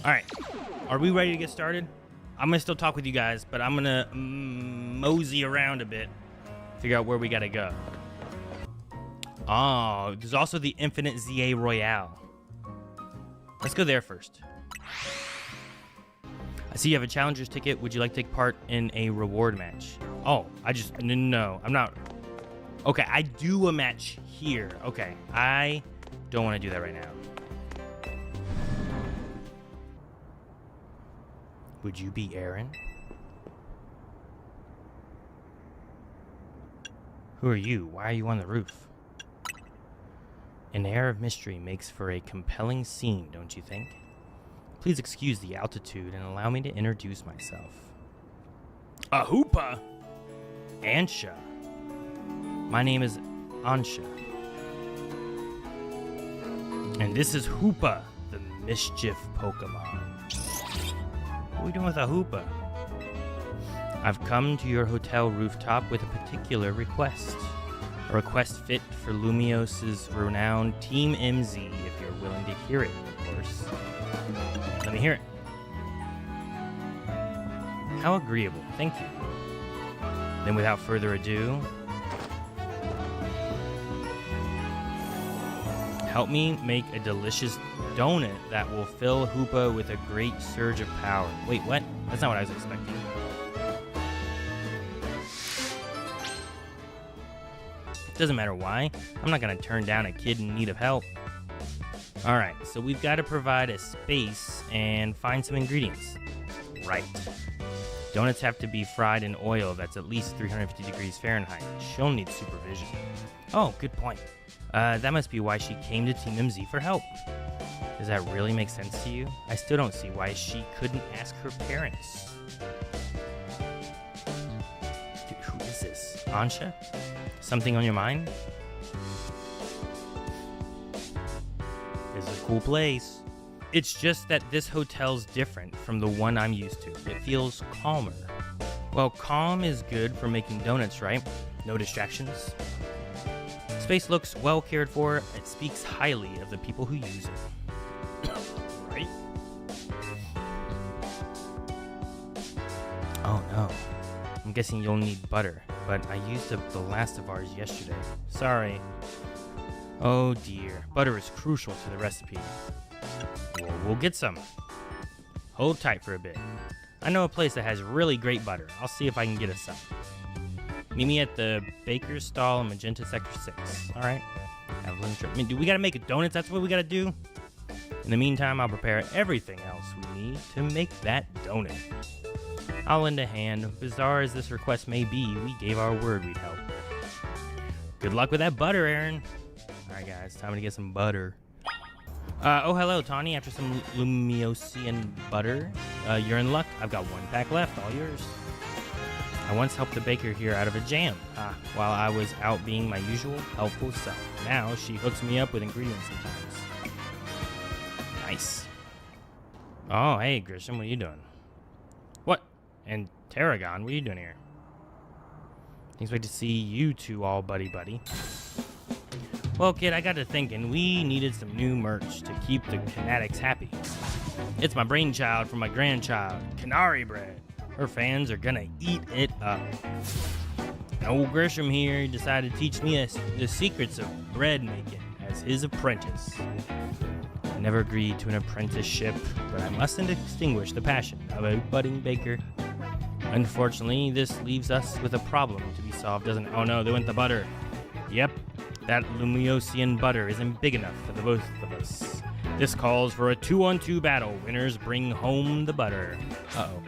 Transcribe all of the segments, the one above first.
All right, are we ready to get started? I'm gonna still talk with you guys, but I'm gonna mosey around a bit, figure out where we gotta go. Oh, there's also the Infinite ZA Royale. Let's go there first. I see you have a challenger's ticket. Would you like to take part in a reward match? Oh, no, I'm not. Okay, I do a match here. Okay, I don't want to do that right now. Would you be Aaron? Who are you? Why are you on the roof? An air of mystery makes for a compelling scene, don't you think? Please excuse the altitude and allow me to introduce myself. A hoopa! Ansha. My name is Ansha. And this is Hoopa, the mischief Pokemon. What are we doing with a Hoopa? I've come to your hotel rooftop with a particular request. A request fit for Lumios's renowned Team MZ, if you're willing to hear it, of course. Let me hear it. How agreeable, thank you. Then without further ado, help me make a delicious donut that will fill Hoopa with a great surge of power. Wait, what? That's not what I was expecting. Doesn't matter why. I'm not gonna turn down a kid in need of help. Alright, so we've got to provide a space and find some ingredients. Right. Donuts have to be fried in oil that's at least 350 degrees Fahrenheit. She'll need supervision. Oh, good point. That must be why she came to Team MZ for help. Does that really make sense to you? I still don't see why she couldn't ask her parents. Dude, who is this? Ansha? Something on your mind? This is a cool place. It's just that this hotel's different from the one I'm used to. It feels calmer. Well, calm is good for making donuts, right? No distractions. Space looks well cared for. It speaks highly of the people who use it. Right? Oh no. I'm guessing you'll need butter, but I used up the last of ours yesterday. Sorry. Oh dear. Butter is crucial to the recipe. Well, we'll get some. Hold tight for a bit. I know a place that has really great butter. I'll see if I can get us some. Meet me at the baker's stall in Magenta Sector 6. Alright. Do we gotta make donuts? That's what we gotta do? In the meantime, I'll prepare everything else we need to make that donut. I'll lend a hand. Bizarre as this request may be, we gave our word we'd help. Good luck with that butter, Aaron. Alright guys, time to get some butter. Oh hello, Tawny. After some Lumiosian butter, you're in luck. I've got one pack left, all yours. I once helped the baker here out of a jam, while I was out being my usual helpful self. Now she hooks me up with ingredients sometimes. Nice. Oh, hey Grisham, what are you doing? What? And Tarragon, what are you doing here? Didn't expect to see you two all buddy-buddy. Well, kid, I got to thinking we needed some new merch to keep the Fanatics happy. It's my brainchild from my grandchild, Canary Bread. Her fans are gonna eat it up. Old Grisham here decided to teach me the secrets of bread making as his apprentice. I never agreed to an apprenticeship, but I mustn't extinguish the passion of a budding baker. Unfortunately, this leaves us with a problem to be solved, doesn't it? Oh no, they went the butter. Yep, that Lumiosian butter isn't big enough for the both of us. This calls for a 2-on-2 battle. Winners bring home the butter. Uh-oh.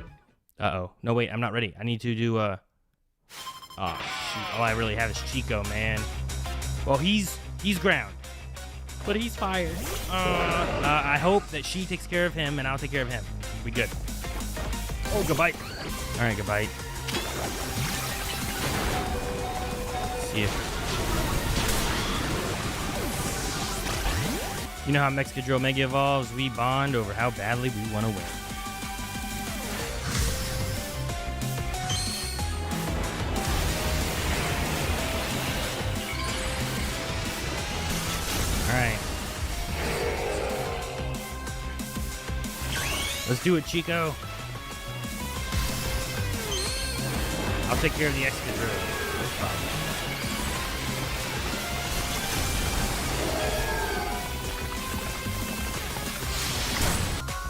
Uh-oh. No, wait, I'm not ready. I need to do, Oh, shoot. All I really have is Chico, man. Well, he's ground. But he's fired. I hope that she takes care of him, and I'll take care of him. We'll be good. Oh, goodbye. All right, goodbye. See ya. You know how Mexicadrill Mega evolves? We bond over how badly we want to win. Alright. Let's do it, Chico. I'll take care of the Excadrill. No problem.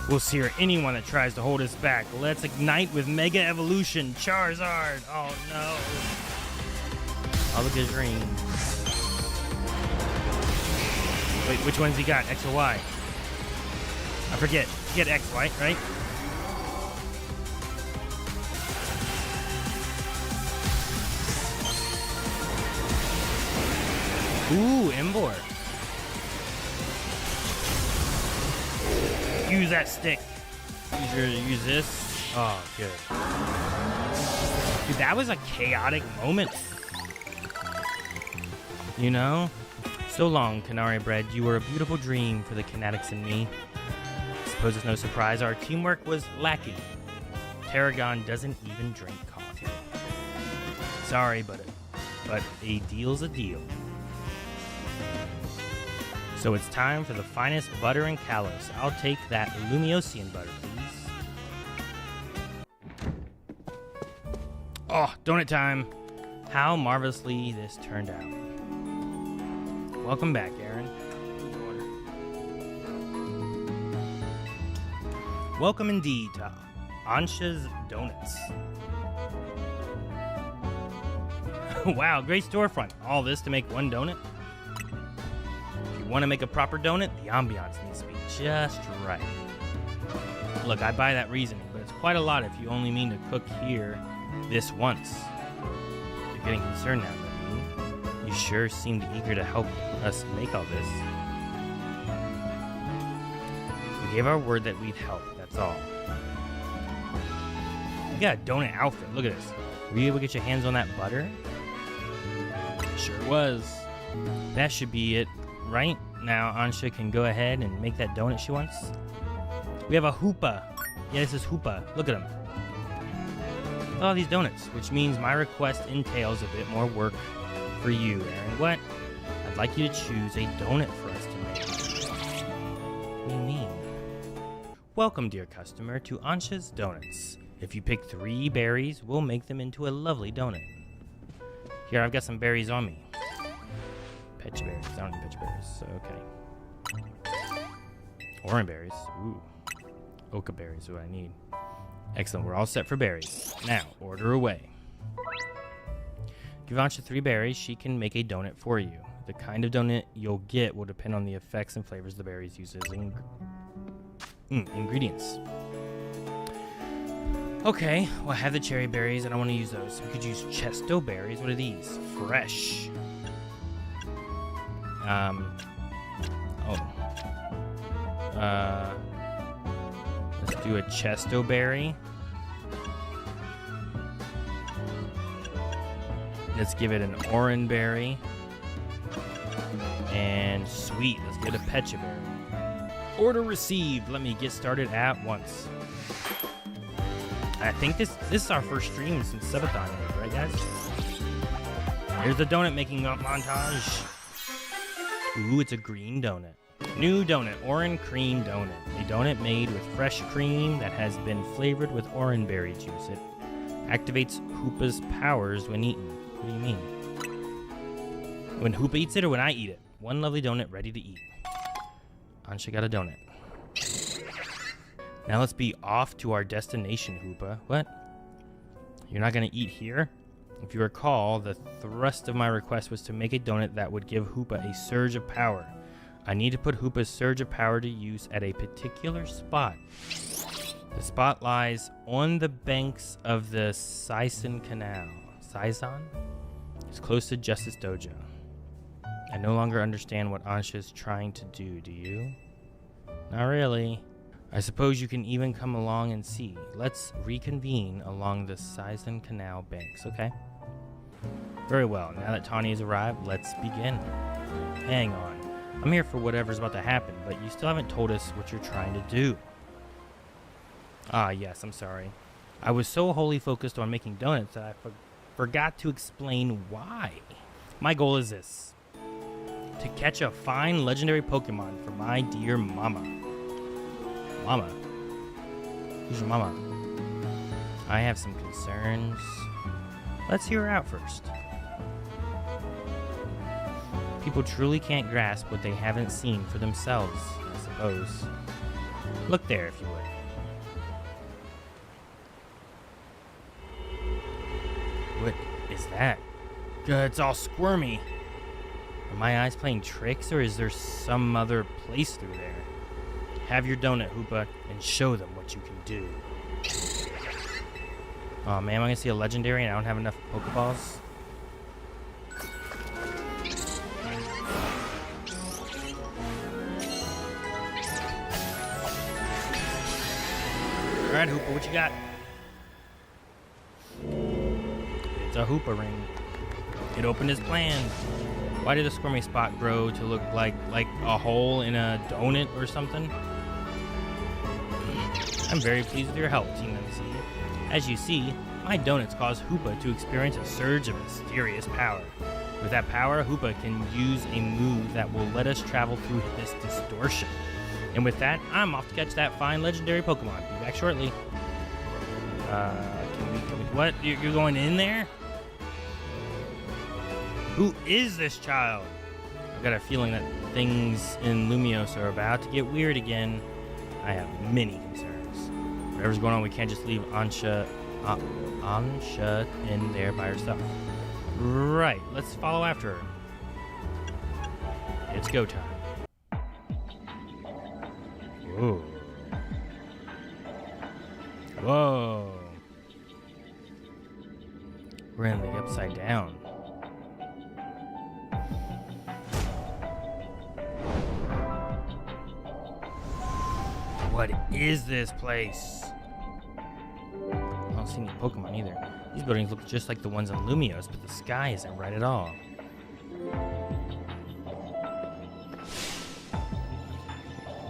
We'll sear anyone that tries to hold us back. Let's ignite with Mega Evolution. Charizard. Oh, no. Oh, look at his ring. Wait, which one's he got? X or Y? I forget. He had X, right? Ooh, Emboar. Use that stick. Use this. Oh, good. Dude, that was a chaotic moment. You know? So long, Canary Bread. You were a beautiful dream for the Kinetics and me. Suppose it's no surprise our teamwork was lacking. Tarragon doesn't even drink coffee. Sorry, but a deal's a deal. So it's time for the finest butter in Kalos. I'll take that Lumiosian butter, please. Oh, donut time. How marvelously this turned out. Welcome back, Aaron. Welcome indeed to Ansha's Donuts. Wow, great storefront. All this to make one donut? Want to make a proper donut, the ambiance needs to be just right. Look, I buy that reasoning, but it's quite a lot if you only mean to cook here this once. You're getting concerned now, don't you? You sure seemed eager to help us make all this. We gave our word that we'd help, that's all. You got a donut outfit, look at this. Were you able to get your hands on that butter? Sure was. That should be it. Right now, Ansha can go ahead and make that donut she wants. We have a Hoopa. Yeah, this is Hoopa. Look at him. Look at all these donuts, which means my request entails a bit more work for you, Aaron. What? I'd like you to choose a donut for us to make. What do you mean? Welcome, dear customer, to Ansha's Donuts. If you pick 3 berries, we'll make them into a lovely donut. Here, I've got some berries on me. Pecha berries. I don't need pecha berries, so okay. Orange berries. Ooh. Oka berries is what I need. Excellent. We're all set for berries. Now, order away. Give Ansha 3 berries. She can make a donut for you. The kind of donut you'll get will depend on the effects and flavors the berries use as ingredients. Okay. Well, I have the cherry berries. I don't want to use those. We could use chesto berries. What are these? Fresh. Let's do a chesto berry. Let's give it an orange berry. And sweet, let's get a pecha berry. Order received. Let me get started at once. I think this is our first stream since Subathon, right guys? Here's the donut making montage. Ooh, it's a green donut. New donut, orange cream donut. A donut made with fresh cream that has been flavored with orange berry juice. It activates Hoopa's powers when eaten. What do you mean? When Hoopa eats it or when I eat it? One lovely donut ready to eat. Ansha got a donut. Now let's be off to our destination, Hoopa. What? You're not gonna eat here? If you recall, the thrust of my request was to make a donut that would give Hoopa a surge of power. I need to put Hoopa's surge of power to use at a particular spot. The spot lies on the banks of the Sison Canal. Sison? It's close to Justice Dojo. I no longer understand what Ansha is trying to do you? Not really. I suppose you can even come along and see. Let's reconvene along the Sison Canal banks, okay? Very well. Now that Tawny has arrived, let's begin. Hang on. I'm here for whatever's about to happen, but you still haven't told us what you're trying to do. Ah, yes, I'm sorry. I was so wholly focused on making donuts that I forgot to explain why. My goal is this. To catch a fine legendary Pokemon for my dear mama. Mama? Who's your mama? I have some concerns. Let's hear her out first. People truly can't grasp what they haven't seen for themselves, I suppose. Look there, if you would. What is that? It's all squirmy. Are my eyes playing tricks, or is there some other place through there? Have your donut, Hoopa, and show them what you can do. Oh man, am I gonna see a legendary and I don't have enough Pokeballs? Alright, Hoopa, what you got? It's a Hoopa ring. It opened his plan. Why did the squirmy spot grow to look like a hole in a donut or something? I'm very pleased with your help, Team MC. As you see, my donuts cause Hoopa to experience a surge of mysterious power. With that power, Hoopa can use a move that will let us travel through this distortion. And with that, I'm off to catch that fine legendary Pokemon. Be back shortly. Can we, what? You're going in there? Who is this child? I've got a feeling that things in Lumiose are about to get weird again. I have many concerns. Whatever's going on, we can't just leave Ansha in there by herself. Right, let's follow after her. It's go time. Whoa. Whoa. We're in the upside down. What is this place? I don't see any Pokemon either. These buildings look just like the ones in Lumiose, but the sky isn't right at all.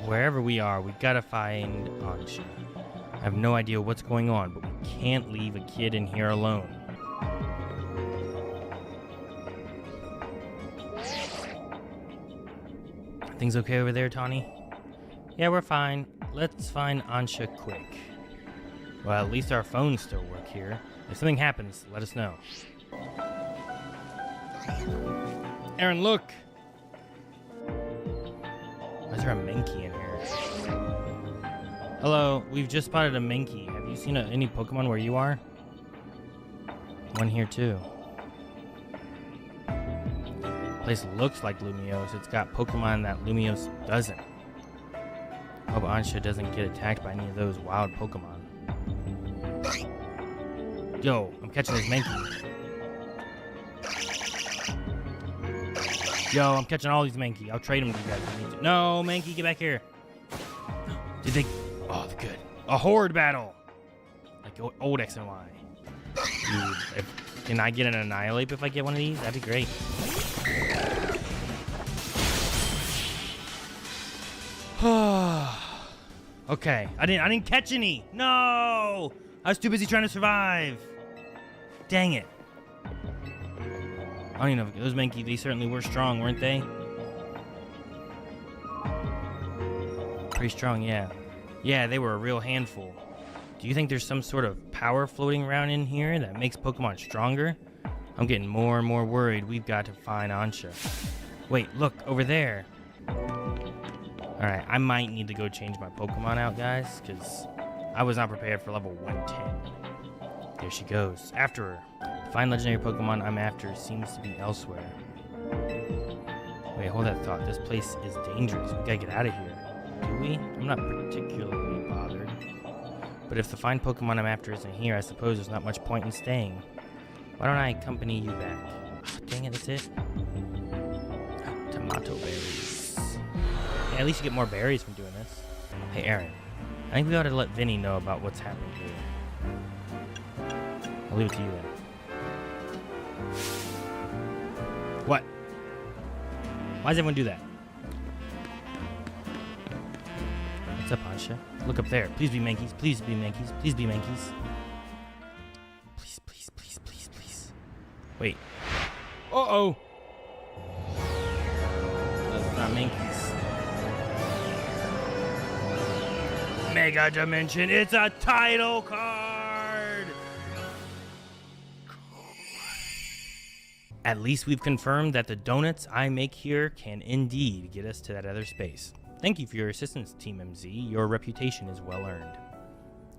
Wherever we are, we gotta find Ansha. I have no idea what's going on, but we can't leave a kid in here alone. Things okay over there, Tawny? Yeah, we're fine. Let's find Ansha quick. Well, at least our phones still work here. If something happens, let us know. Aaron, look! Why is there a Mankey in here? Hello, we've just spotted a Mankey. Have you seen any Pokemon where you are? One here too. The place looks like Lumiose. It's got Pokemon that Lumiose doesn't. Hope Ansha doesn't get attacked by any of those wild Pokemon. Yo, I'm catching this Mankey. Yo, I'm catching all these Mankey. I'll trade them to you guys if you need to. No, Mankey, get back here. Did they... Oh, they're good. A horde battle. Like old X and Y. Dude, can I get an Annihilate if I get one of these? That'd be great. Okay, I didn't catch any. No, I was too busy trying to survive. Dang it. I don't even know if those Mankey, they certainly were strong, weren't they? Pretty strong, yeah. Yeah, they were a real handful. Do you think there's some sort of power floating around in here that makes Pokemon stronger? I'm getting more and more worried. We've got to find Ansha. Wait, look, over there. Alright, I might need to go change my Pokemon out, guys, because I was not prepared for level 110. There she goes. After her. The fine legendary Pokemon I'm after seems to be elsewhere. Wait, hold that thought. This place is dangerous. We gotta get out of here. Do we? I'm not particularly bothered. But if the fine Pokemon I'm after isn't here, I suppose there's not much point in staying. Why don't I accompany you back? Oh, dang it, that's it. Tomato berries. Yeah, at least you get more berries from doing this. Hey, Aaron. I think we ought to let Vinny know about what's happening here. I'll leave it to you then. What? Why does everyone do that? What's up, Ansha? Look up there. Please be Mankeys. Please be Mankeys. Please be Mankeys. Please, please, please, please, please. Wait. Uh-oh. That's not Mankeys. Mega Dimension, it's a title card! At least we've confirmed that the donuts I make here can indeed get us to that other space. Thank you for your assistance, Team MZ. Your reputation is well earned.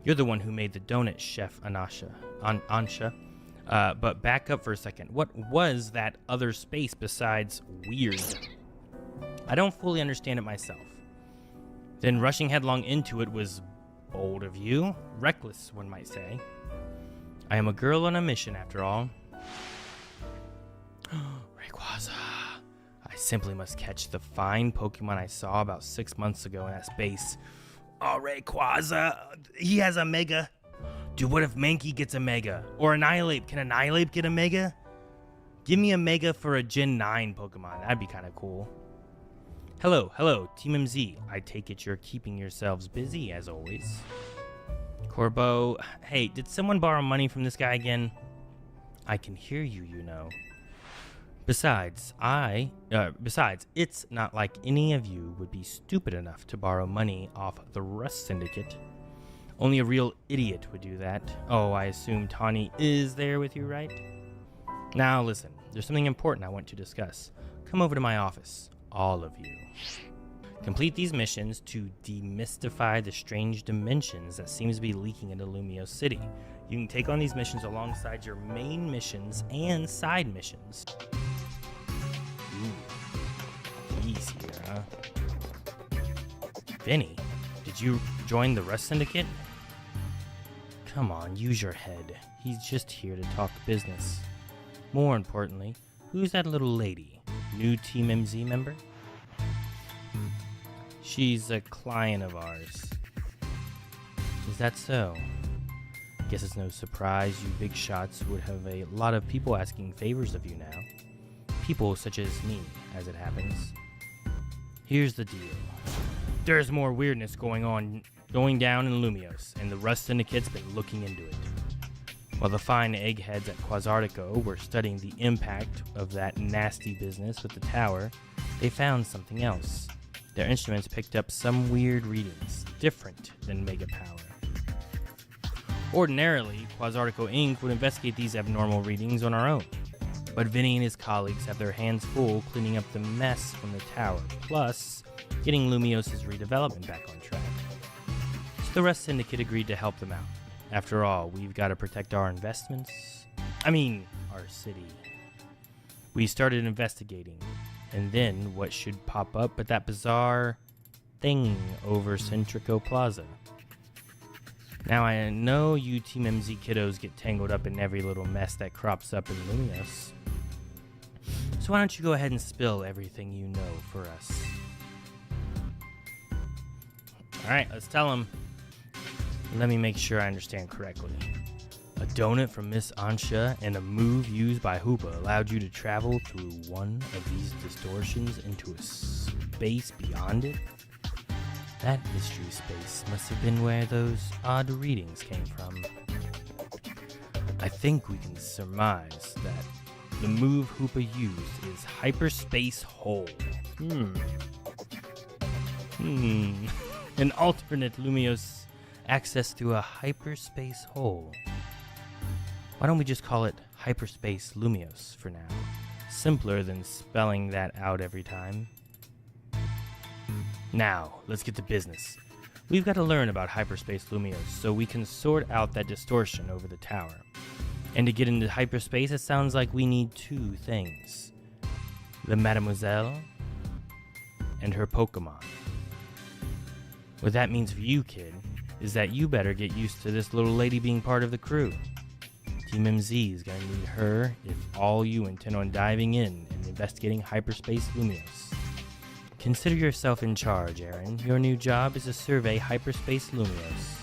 You're the one who made the donut, Chef Ansha. But back up for a second. What was that other space besides weird? I don't fully understand it myself. Then rushing headlong into it was bold of you. Reckless, one might say. I am a girl on a mission, after all. Rayquaza. I simply must catch the fine Pokemon I saw about 6 months ago in that space. Oh, Rayquaza. He has a Mega. Dude, what if Mankey gets a Mega? Or Annihilate. Can Annihilate get a Mega? Give me a Mega for a Gen 9 Pokemon. That'd be kind of cool. Hello, Team MZ. I take it you're keeping yourselves busy, as always. Corbo, hey, did someone borrow money from this guy again? I can hear you, you know. Besides, it's not like any of you would be stupid enough to borrow money off the Rust Syndicate. Only a real idiot would do that. Oh, I assume Tawny is there with you, right? Now listen, there's something important I want to discuss. Come over to my office, all of you. Complete these missions to demystify the strange dimensions that seems to be leaking into Lumiose City. You can take on these missions alongside your main missions and side missions. Ooh, he's here, huh? Vinny, did you join the Rust Syndicate? Come on, use your head. He's just here to talk business. More importantly, who's that little lady? New Team MZ member? She's a client of ours. Is that so? Guess it's no surprise you big shots would have a lot of people asking favors of you now. People such as me, as it happens. Here's the deal. There's more weirdness going down in Lumiose, and the Rust Syndicate's been looking into it. While the fine eggheads at Quasartico were studying the impact of that nasty business with the tower, they found something else. Their instruments picked up some weird readings, different than Mega Power. Ordinarily, Quasartico Inc. would investigate these abnormal readings on our own, but Vinny and his colleagues have their hands full cleaning up the mess from the tower, plus getting Lumiose's redevelopment back on track. So the Rust Syndicate agreed to help them out. After all, we've got to protect our investments. Our city. We started investigating, and then what should pop up but that bizarre thing over Centrico Plaza. Now I know you Team MZ kiddos get tangled up in every little mess that crops up in Lumiose. So why don't you go ahead and spill everything you know for us? Alright, let's tell them. Let me make sure I understand correctly. A donut from Miss Ansha and a move used by Hoopa allowed you to travel through one of these distortions into a space beyond it? That mystery space must have been where those odd readings came from. I think we can surmise that the move Hoopa used is Hyperspace Hole. An alternate Lumiose access through a hyperspace hole. Why don't we just call it Hyperspace Lumiose for now? Simpler than spelling that out every time. Now, let's get to business. We've got to learn about Hyperspace Lumiose so we can sort out that distortion over the tower. And to get into hyperspace, it sounds like we need two things. The Mademoiselle and her Pokemon. What that means for you, kid, is that you better get used to this little lady being part of the crew. Team MZ is going to need her if all you intend on diving in and investigating Hyperspace Lumiose. Consider yourself in charge, Aaron. Your new job is to survey Hyperspace Lumiose.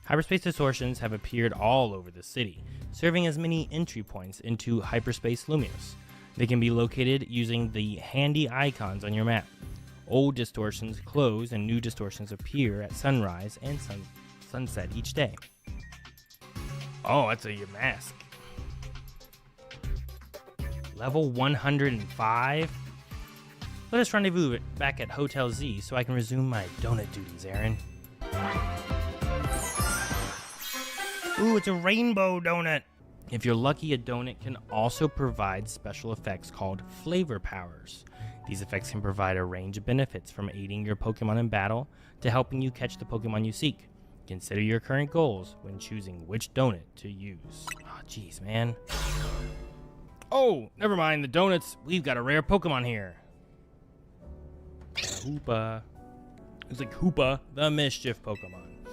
Hyperspace distortions have appeared all over the city, serving as many entry points into Hyperspace Lumiose. They can be located using the handy icons on your map. Old distortions close and new distortions appear at sunrise and sunset each day. Oh, that's your mask. Level 105? Let us rendezvous back at Hotel Z so I can resume my donut duties, Aaron. Ooh, it's a rainbow donut. If you're lucky, a donut can also provide special effects called flavor powers. These effects can provide a range of benefits from aiding your Pokemon in battle to helping you catch the Pokemon you seek. Consider your current goals when choosing which donut to use. Oh, jeez, man. Oh, never mind the donuts. We've got a rare Pokemon here. Hoopa. It's like Hoopa, the Mischief Pokemon.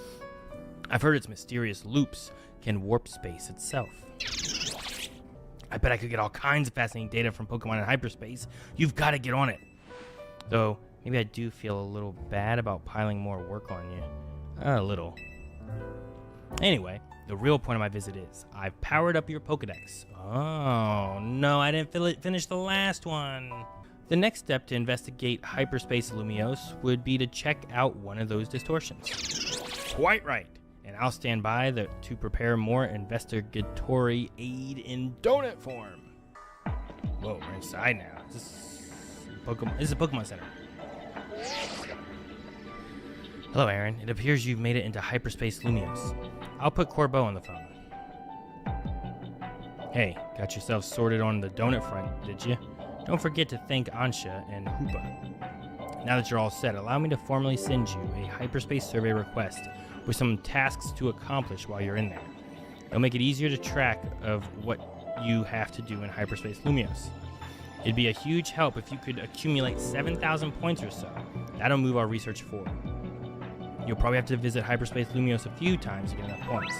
I've heard its mysterious loops can warp space itself. I bet I could get all kinds of fascinating data from Pokemon in hyperspace. You've got to get on it. Though, maybe I do feel a little bad about piling more work on you. A little. Anyway, the real point of my visit is, I've powered up your Pokedex. Oh, no, I didn't finish the last one. The next step to investigate Hyperspace Lumiose would be to check out one of those distortions. Quite right. And I'll stand by to prepare more investigatory aid in donut form. Whoa, we're inside now. This is a Pokemon Center. Hello, Aaron. It appears you've made it into Hyperspace Lumiose. I'll put Corbeau on the phone. Hey, got yourself sorted on the donut front, did you? Don't forget to thank Ansha and Hoopa. Now that you're all set, allow me to formally send you a hyperspace survey request with some tasks to accomplish while you're in there. It'll make it easier to track of what you have to do in Hyperspace Lumiose. It'd be a huge help if you could accumulate 7,000 points or so. That'll move our research forward. You'll probably have to visit Hyperspace Lumiose a few times to get enough points.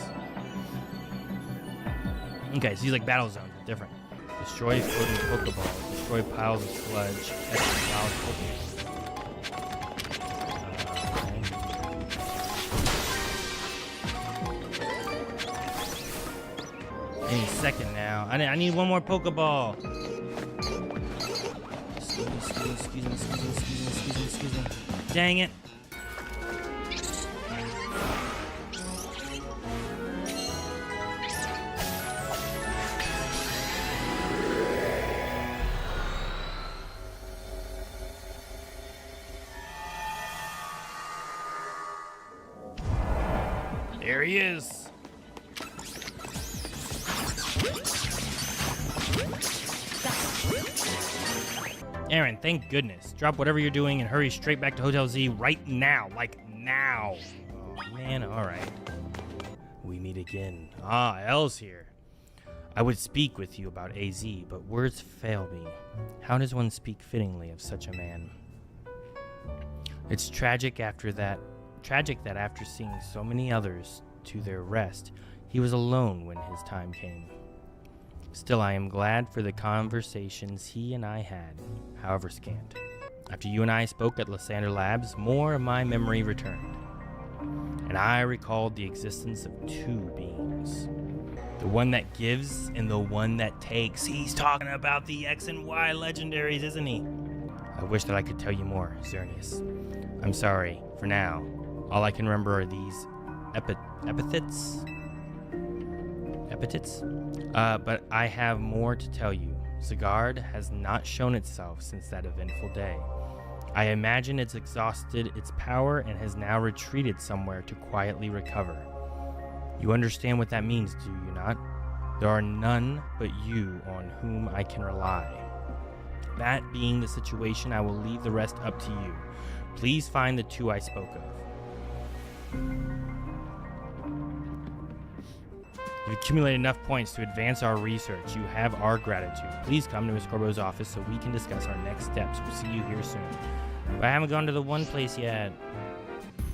Okay, so these like battle zones are different. Destroy floating Pokeballs, destroy piles of sludge, catch piles of Pokemon. Any second now. I need one more Pokeball. Excuse me. Dang it. There he is. Aaron, thank goodness. Drop whatever you're doing and hurry straight back to Hotel Z right now. Like, now. Oh, man, alright. We meet again. Ah, Elle's here. I would speak with you about AZ, but words fail me. How does one speak fittingly of such a man? It's tragic that after seeing so many others to their rest, he was alone when his time came. Still, I am glad for the conversations he and I had, however scant. After you and I spoke at Lysander Labs, more of my memory returned, and I recalled the existence of two beings. The one that gives and the one that takes. He's talking about the X and Y legendaries, isn't he? I wish that I could tell you more, Xerneas. I'm sorry, for now. All I can remember are these epithets? But I have more to tell you. Zygarde has not shown itself since that eventful day. I imagine it's exhausted its power and has now retreated somewhere to quietly recover. You understand what that means, do you not? There are none but you on whom I can rely. That being the situation, I will leave the rest up to you. Please find the two I spoke of. You've accumulated enough points to advance our research. You have our gratitude. Please come to Miss Corbeau's office so we can discuss our next steps. We'll see you here soon. But I haven't gone to the one place yet.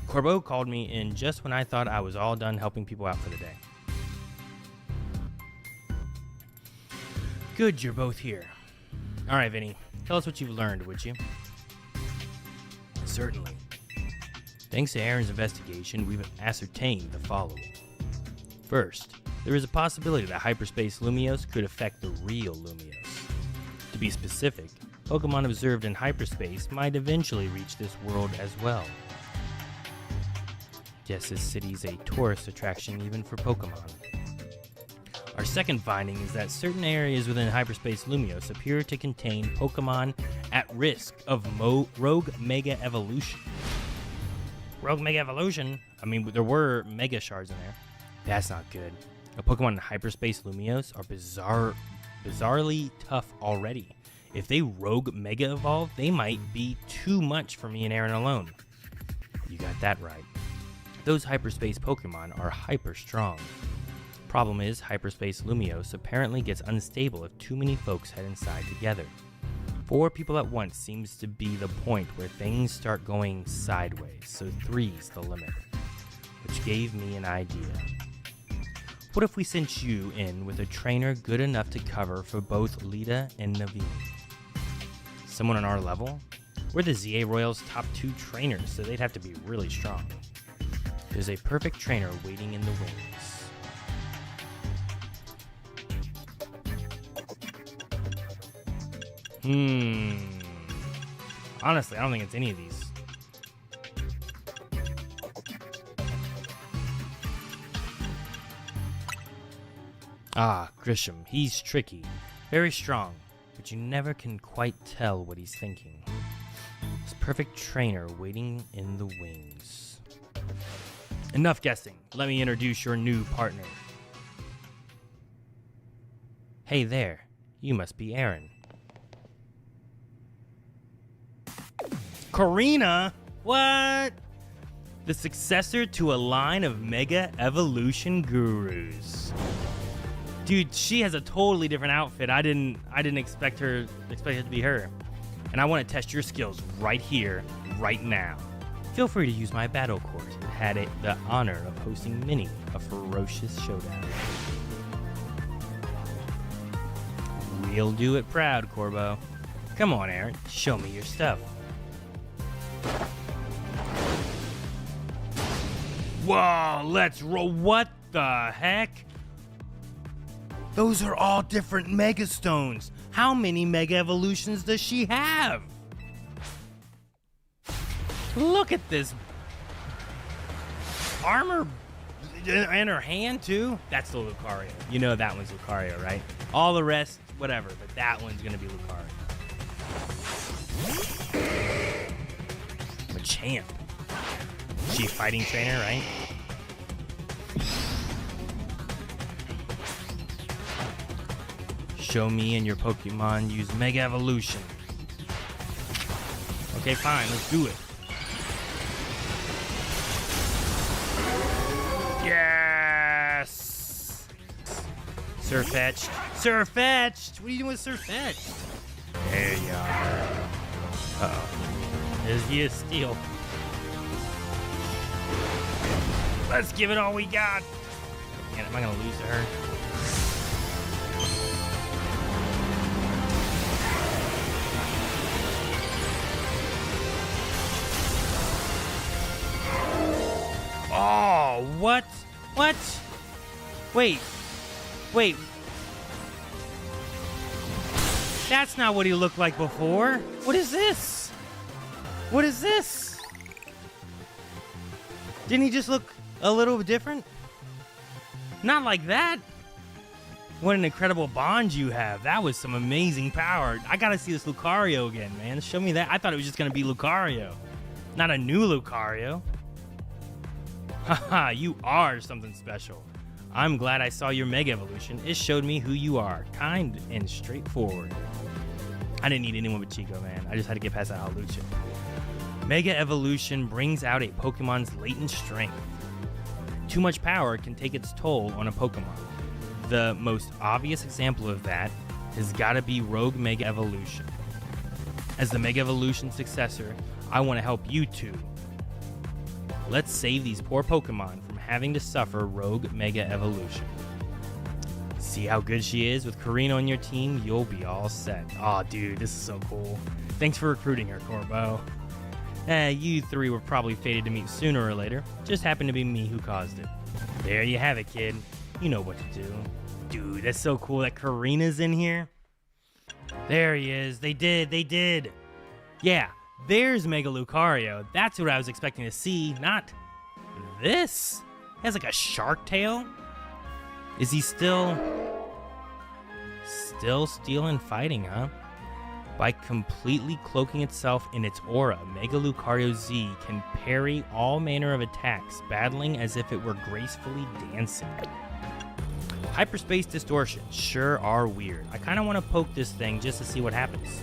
Corbeau called me in just when I thought I was all done helping people out for the day. Good, you're both here. All right, Vinny, tell us what you've learned, would you? Certainly. Thanks to Aaron's investigation, we've ascertained the following. First, there is a possibility that Hyperspace Lumiose could affect the real Lumiose. To be specific, Pokemon observed in hyperspace might eventually reach this world as well. Guess this city's a tourist attraction even for Pokemon. Our second finding is that certain areas within Hyperspace Lumiose appear to contain Pokemon at risk of rogue mega evolution. Rogue Mega Evolution? I mean, there were Mega Shards in there. That's not good. A Pokemon in Hyperspace Lumiose are bizarrely tough already. If they Rogue Mega Evolve, they might be too much for me and Aaron alone. You got that right. Those Hyperspace Pokemon are hyper strong. Problem is, Hyperspace Lumiose apparently gets unstable if too many folks head inside together. 4 people at once seems to be the point where things start going sideways, so 3's the limit. Which gave me an idea. What if we sent you in with a trainer good enough to cover for both Lita and Naveen? Someone on our level? We're the ZA Royals' top 2 trainers, so they'd have to be really strong. There's a perfect trainer waiting in the wings. Honestly, I don't think it's any of these. Ah, Grisham. He's tricky. Very strong, but you never can quite tell what he's thinking. This perfect trainer waiting in the wings. Enough guessing. Let me introduce your new partner. Hey there. You must be Aaron. Karina? What? The successor to a line of Mega Evolution gurus. Dude, she has a totally different outfit. I didn't expect it to be her. And I want to test your skills right here, right now. Feel free to use my battle court. It had the honor of hosting many a ferocious showdown. We'll do it proud, Corbo. Come on, Aaron, show me your stuff. Whoa, let's roll. What the heck? Those are all different Mega Stones. How many Mega Evolutions does she have? Look at this armor and her hand too. That's the Lucario. You know that one's Lucario, right? All the rest, whatever, but that one's gonna be Lucario. Machamp. She a fighting trainer, right? Show me and your Pokemon use Mega Evolution. Okay, fine, let's do it. Yes! Surfetched. Surfetched! What are you doing with Surfetched? There you are. Uh-oh. There's the Steel. Let's give it all we got. Man, am I gonna lose to her? Oh, what? What? Wait. That's not what he looked like before. What is this? What is this? Didn't he just look a little different? Not like that. What an incredible bond you have. That was some amazing power. I gotta see this Lucario again, man. Show me that. I thought it was just gonna be Lucario. Not a new Lucario. Haha, you are something special. I'm glad I saw your Mega Evolution. It showed me who you are. Kind and straightforward. I didn't need anyone but Chico, man. I just had to get past that Hawlucha. Mega Evolution brings out a Pokemon's latent strength. Too much power can take its toll on a Pokemon. The most obvious example of that has gotta be Rogue Mega Evolution. As the Mega Evolution successor, I want to help you two. Let's save these poor Pokemon from having to suffer Rogue Mega Evolution. See how good she is? With Karina on your team, you'll be all set. Aw, dude, this is so cool. Thanks for recruiting her, Corbo. You 3 were probably fated to meet sooner or later. Just happened to be me who caused it. There you have it, kid. You know what to do. Dude, that's so cool that Karina's in here. There he is. They did. Yeah. There's Mega Lucario. That's what I was expecting to see, not this. He has like a shark tail. Is he still stealing fighting, huh? By completely cloaking itself in its aura, Mega Lucario Z can parry all manner of attacks, battling as if it were gracefully dancing. Hyperspace distortions sure are weird. I kind of want to poke this thing just to see what happens.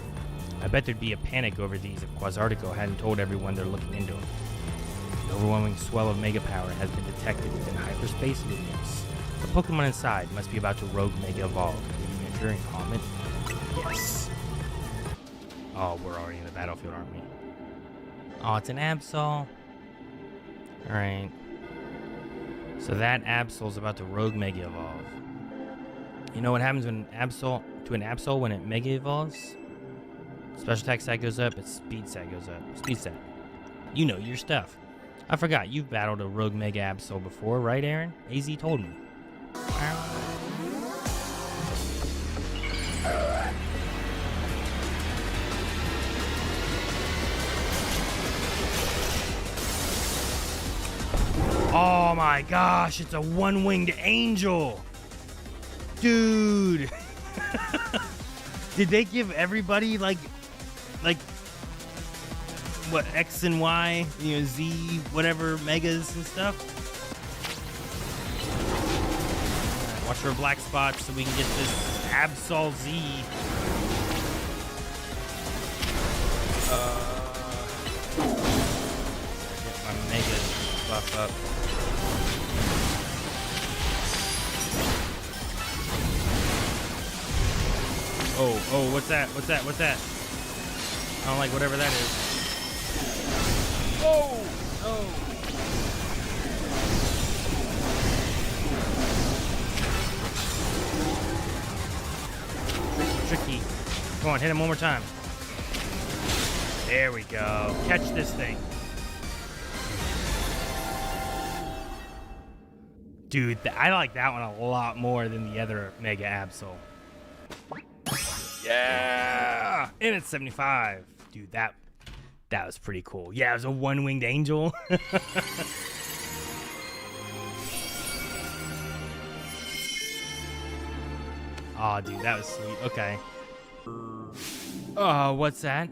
I bet there'd be a panic over these if Quasartico hadn't told everyone they're looking into them. An overwhelming swell of Mega Power has been detected within Hyperspace Lumios. The Pokemon inside must be about to Rogue Mega Evolve. Will you enter and comment? Yes! Oh, we're already in the battlefield, aren't we? Oh, it's an Absol. Alright. So that Absol's about to Rogue Mega Evolve. You know what happens when an Absol when it Mega Evolves? Special attack stat goes up, its speed stat goes up. Speed stat. You know your stuff. I forgot, you've battled a Rogue Mega Absol before, right, Aaron? AZ told me. Oh my gosh, it's a one-winged angel! Dude! Did they give everybody like what, X and Y, you know, Z, whatever, megas and stuff? Right, watch for black spots so we can get this Absol Z. Get my megas buff up. Oh, what's that? What's that? What's that? I don't like whatever that is. Oh! Oh! Tricky. Come on, hit him one more time. There we go. Catch this thing. Dude, I like that one a lot more than the other Mega Absol. Yeah! And it's 75. Dude, that was pretty cool. Yeah, it was a one-winged angel. Oh, dude, that was sweet. Okay. Oh, what's that?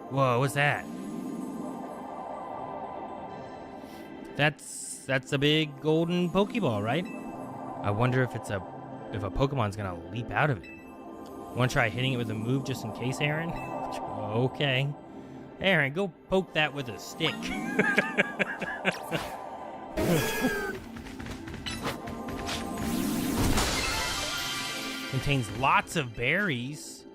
Whoa, what's that? That's a big golden Pokeball, right? I wonder if a Pokemon's gonna leap out of it. Want to try hitting it with a move just in case, Aaron? Okay. Aaron, go poke that with a stick. Contains lots of berries.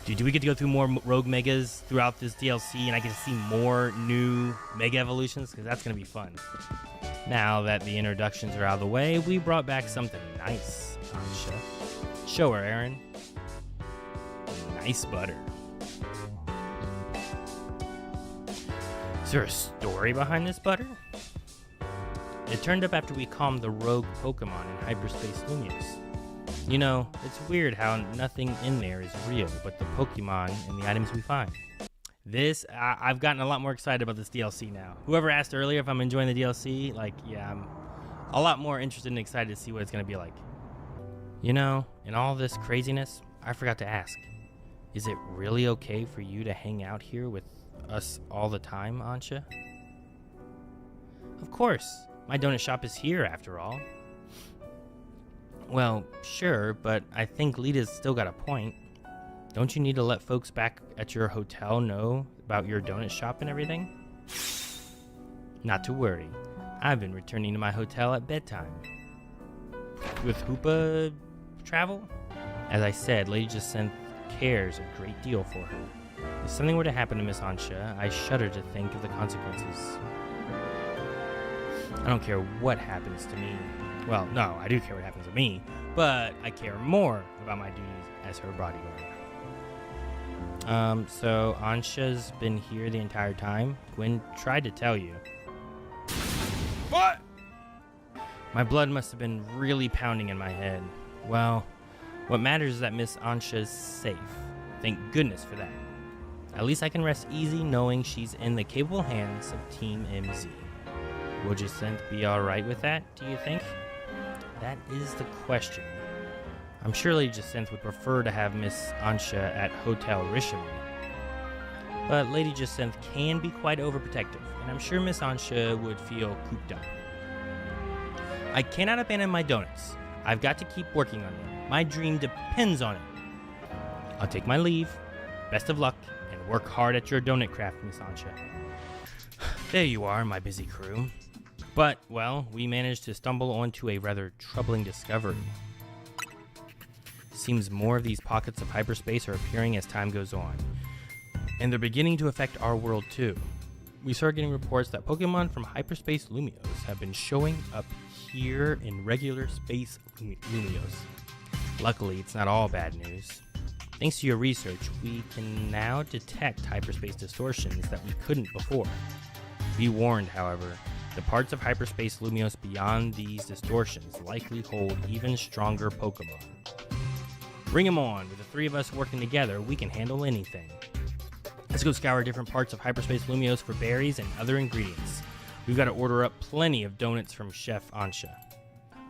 Dude, do we get to go through more Rogue Megas throughout this DLC and I get to see more new Mega Evolutions? Because that's going to be fun. Now that the introductions are out of the way, we brought back something nice, Ansha. Show her, Aaron. Nice butter. Is there a story behind this butter? It turned up after we calmed the rogue Pokemon in Hyperspace Lumios. You know, it's weird how nothing in there is real but the Pokemon and the items we find. I've gotten a lot more excited about this DLC now. Whoever asked earlier if I'm enjoying the DLC, like, yeah, I'm a lot more interested and excited to see what it's going to be like. You know, in all this craziness, I forgot to ask. Is it really okay for you to hang out here with us all the time, Ansha? Of course. My donut shop is here, after all. Well, sure, but I think Lita's still got a point. Don't you need to let folks back at your hotel know about your donut shop and everything? Not to worry. I've been returning to my hotel at bedtime. With Hoopa travel? As I said, Lady Jacinth cares a great deal for her. If something were to happen to Miss Ansha, I shudder to think of the consequences. I don't care what happens to me. Well, no, I do care what happens to me, but I care more about my duties as her bodyguard. So Ansha's been here the entire time? Gwen tried to tell you. What? My blood must have been really pounding in my head. Well, what matters is that Miss Ansha's safe. Thank goodness for that. At least I can rest easy knowing she's in the capable hands of Team MZ. Will Jacinth be alright with that, do you think? That is the question. I'm sure Lady Jacinth would prefer to have Miss Ansha at Hotel Rishami. But Lady Jacinth can be quite overprotective, and I'm sure Miss Ansha would feel cooped up. I cannot abandon my donuts. I've got to keep working on them. My dream depends on it. I'll take my leave. Best of luck, and work hard at your donut craft, Miss Ansha. There you are, my busy crew. But, well, we managed to stumble onto a rather troubling discovery. Seems more of these pockets of hyperspace are appearing as time goes on. And they're beginning to affect our world too. We started getting reports that Pokemon from hyperspace Lumios have been showing up here in regular space Lumios. Luckily, it's not all bad news. Thanks to your research, we can now detect hyperspace distortions that we couldn't before. Be warned, however, the parts of hyperspace Lumios beyond these distortions likely hold even stronger Pokemon. Bring 'em on! With the three of us working together, we can handle anything. Let's go scour different parts of hyperspace Lumios for berries and other ingredients. We've got to order up plenty of donuts from Chef Ansha.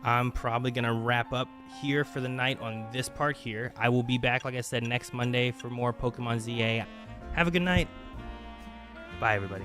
I'm probably going to wrap up here for the night on this part here. I will be back, like I said, next Monday for more Pokemon ZA. Have a good night. Bye, everybody.